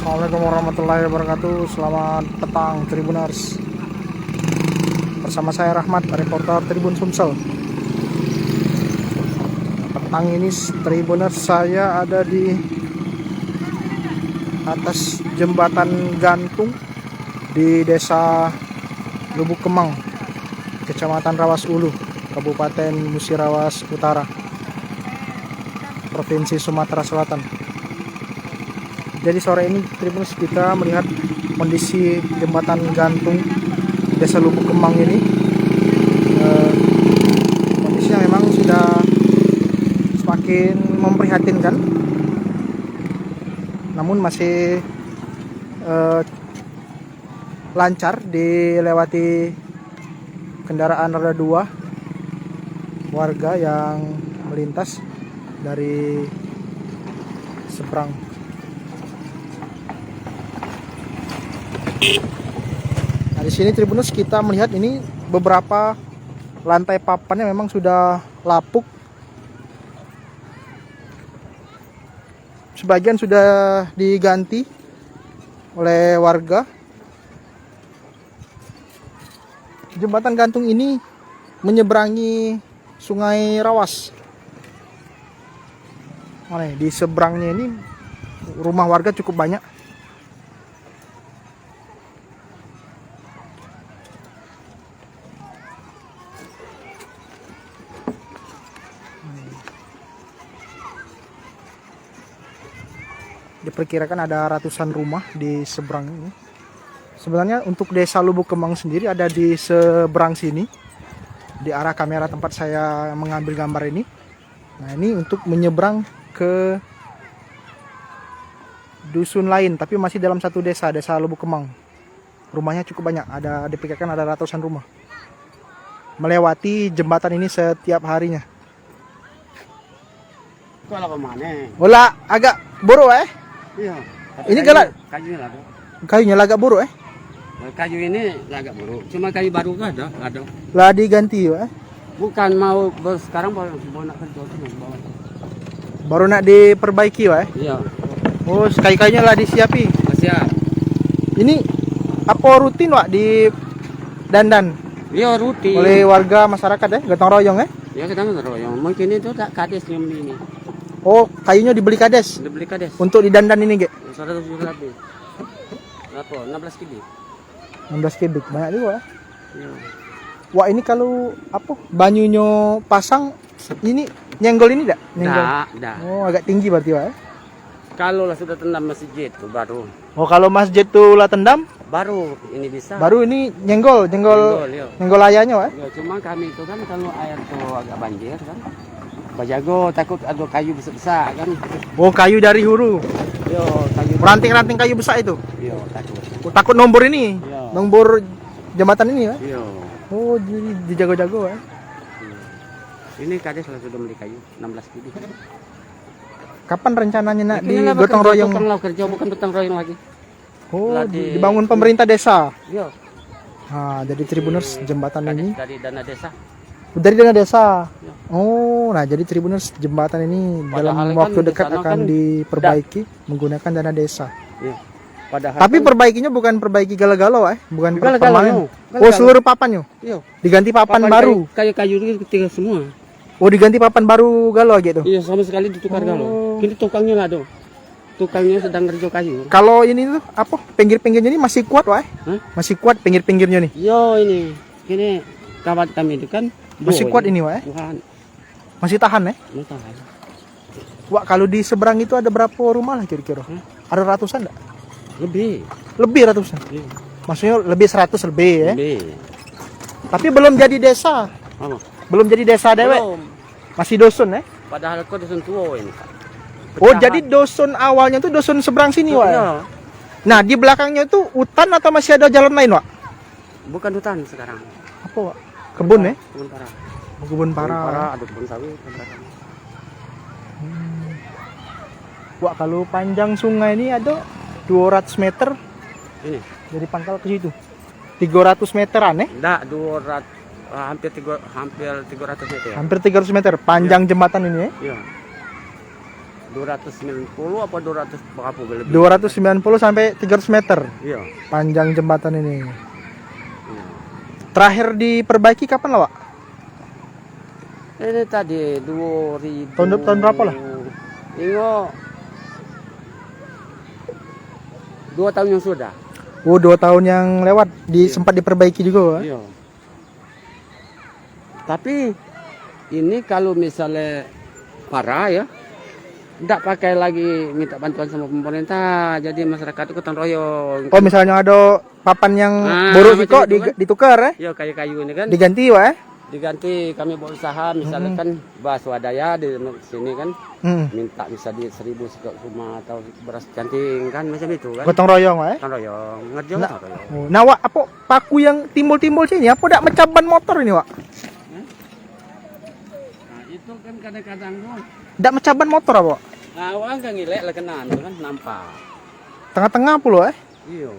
Assalamualaikum warahmatullahi wabarakatuh. Selamat petang Tribuners. Bersama saya Rahmat, reporter Tribun Sumsel. Petang ini Tribuners, saya ada di atas jembatan gantung di Desa Lubuk Kemang, Kecamatan Rawas Ulu, Kabupaten Musirawas Utara, Provinsi Sumatera Selatan. Jadi sore ini Tribuners kita melihat kondisi jembatan gantung Desa Lubuk Kemang ini. Kondisinya memang sudah semakin memprihatinkan, namun masih lancar dilewati kendaraan roda 2 warga yang melintas dari seberang. Nah, di sini Tribuners kita melihat ini beberapa lantai papannya memang sudah lapuk. Sebagian sudah diganti oleh warga. Jembatan gantung ini menyeberangi Sungai Rawas. Di seberangnya ini rumah warga cukup banyak. Diperkirakan ada ratusan rumah di seberang ini. Sebenarnya untuk Desa Lubuk Kemang sendiri ada di seberang sini, di arah kamera tempat saya mengambil gambar ini. Nah, ini untuk menyeberang ke dusun lain, tapi masih dalam satu desa, Desa Lubuk Kemang. Rumahnya cukup banyak, diperkirakan ada ratusan rumah melewati jembatan ini setiap harinya. Kalau kemana? Olah agak buruk Iya. Ini galak. Kayunya lah. Kayunya agak buruk Kayu ini agak buruk. Cuma kayu baru kan ada. Lah diganti Bukan mau sekarang baru nak kerja tuh bawa. Baru nak diperbaiki Iya. Oh, kayu-kayunya lah disiapi. Siap. Ini apa rutin di dandan Iya rutin. oleh warga masyarakat gotong royong Ya kita ngeroyong. Mungkin itu tak kades yang beli ini. Oh, kayunya dibeli kades Dibeli kades. untuk didandan ini 100 lebih. Apa? 16 kilo. 16 kubik, banyak juga Iya. Wah, ini kalau banyunya pasang ini nyenggol ini Nyenggol. Dah. Oh, agak tinggi berarti Kalau lah sudah tendam masjid tuh baru. Oh, kalau masjid tuh lah tendam Baru ini bisa. baru ini nyenggol iya. ayahnya Ya, cuma kami itu kan kalau air tuh agak banjir kan. Bajago takut ada kayu besar-besar kan. Oh, kayu dari hulu, Yo, kayu. ranting-ranting kayu besar itu. Yo, takut. Oh, takut nombor ini, Iya. nombor jembatan ini Yo. Oh, jadi dijago-jago Ini kades lah sudah beli kayu 16 kilo. Kapan rencananya nak di Inilah gotong royong? Gotong kerja bukan gotong royong lagi. Oh, Lah dibangun pemerintah desa. Yo. Nah, jadi Tribuners jembatan Kades ini dari dana desa. dari dana desa. Ya. Oh, nah jadi Tribuners jembatan ini dalam Padahal kan waktu di dekat sana akan kan diperbaiki menggunakan dana desa. Yo. Padahal Tapi kan, perbaikinya bukan perbaiki galau-galau bukan Galau-galau. permanen. Oh, Galau-galau. seluruh papannya yo. diganti papan baru. Kayu-kayu itu ketiga semua. Oh, diganti papan baru galau gitu. Iya, sama sekali ditukar galau. Kini tukangnya lah do. Tukangnya sedang kerja kayu. Kalau ini tuh pinggir-pinggirnya ini masih kuat Hah? Masih kuat pinggir-pinggirnya nih. Yo ini. Kini kawan kami itu kan Masih kuat ini Bukan. Masih tahan Mau tahan. Wah, kalau di seberang itu ada berapa rumah lah kira-kira? Ada ratusan enggak? Lebih Ratusan. Iya. Maksudnya lebih 100 lebih Lebih. Tapi belum jadi desa. Apa? Belum jadi desa dewek. Belum. Masih dusun Padahal kau dusun tua ini. Oh, jadi dusun awalnya tuh dusun seberang sini Iya. Nah, di belakangnya itu hutan atau masih ada jalan lain Bukan hutan sekarang. Apa Kebun Kebun parah. Kebun parah. Ada kebun sawit. Wah, kalau panjang sungai ini ada 200 meter Ini. Dari pangkal ke situ. 300 meteran ya? Enggak, 200 hampir 300 meter ya. Hampir 300 meter panjang jembatan ini ya. Iya. 290 apa 200 berapa lebih? 290 sampai 300 meter Iya. panjang jembatan ini. Iya. Terakhir diperbaiki kapan lah, Pak? Ini tadi 2000 Tahun berapa lah? Ingo 2 tahun yang sudah. Oh, 2 tahun yang lewat sempat diperbaiki juga, Pak. Iya. Tapi ini kalau misalnya parah ya, tidak pakai lagi minta bantuan sama pemerintah, jadi masyarakat itu gotong royong. Oh, misalnya ada papan yang buruk sih kok macam itu kan. ditukar ya? Ya kayu-kayu ini kan Diganti, Pak ya? diganti. Kami berusaha misalnya kan bahas swadaya di sini kan minta bisa di 1000 sekok rumah atau beras canting kan macam itu kan. Gotong royong, Pak ya? Gotong royong, ngerti Nah. gotong royong. Oh, nah, Wak, apa paku yang timbul-timbul sini? Apa dak mecah ban motor ini, Wak? Nah, itu kan kadang-kadang tuh. Dak mecah ban motor apa, Wak? Nah, orang kan ngilek lah kenaan kan nampak. Tengah-tengah pula, Iya.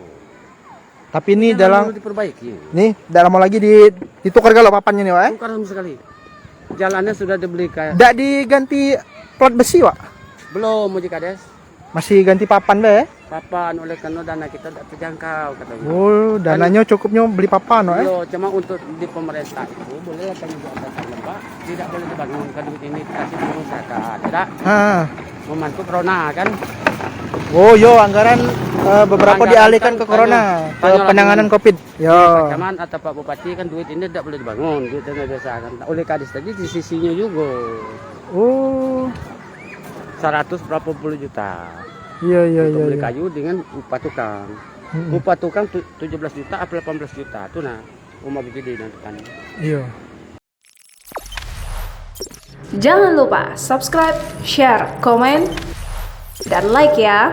Tapi ini Kan dalam perlu diperbaiki. nih dalam mau lagi ditukar galau papannya nih, Wak. Tukar sama sekali. Jalannya sudah dibeli kayak Dak diganti plat besi, Wak. belum mau dikades. Masih ganti papan be. Papan oleh karena dana kita tidak terjangkau katanya. Oh, dananya cukupnya beli papan, Wak. Yo, cuma untuk di pemerintah itu boleh kami buat dasar lembak, tidak boleh dibangun kan duit ini kasih masyarakat, tidak Ah. membantu corona kan. Oh, yo anggaran beberapa Anggaran dialihkan kan ke corona, ke tanya penanganan langsung. Covid. Yo. Pak Camat atau Pak Bupati kan duit ini tidak boleh dibangun, duit dana desa kan. Oleh kadis tadi di sisinya juga Oh. 100 berapa puluh juta. Iya, iya, Untuk iya. beli Iya. kayu dengan upah tukang. Mm-mm. Upah tukang 17 juta atau 18 juta tuh nah rumah begini nanti kan. Iya. Jangan lupa subscribe, share, komen, dan like ya.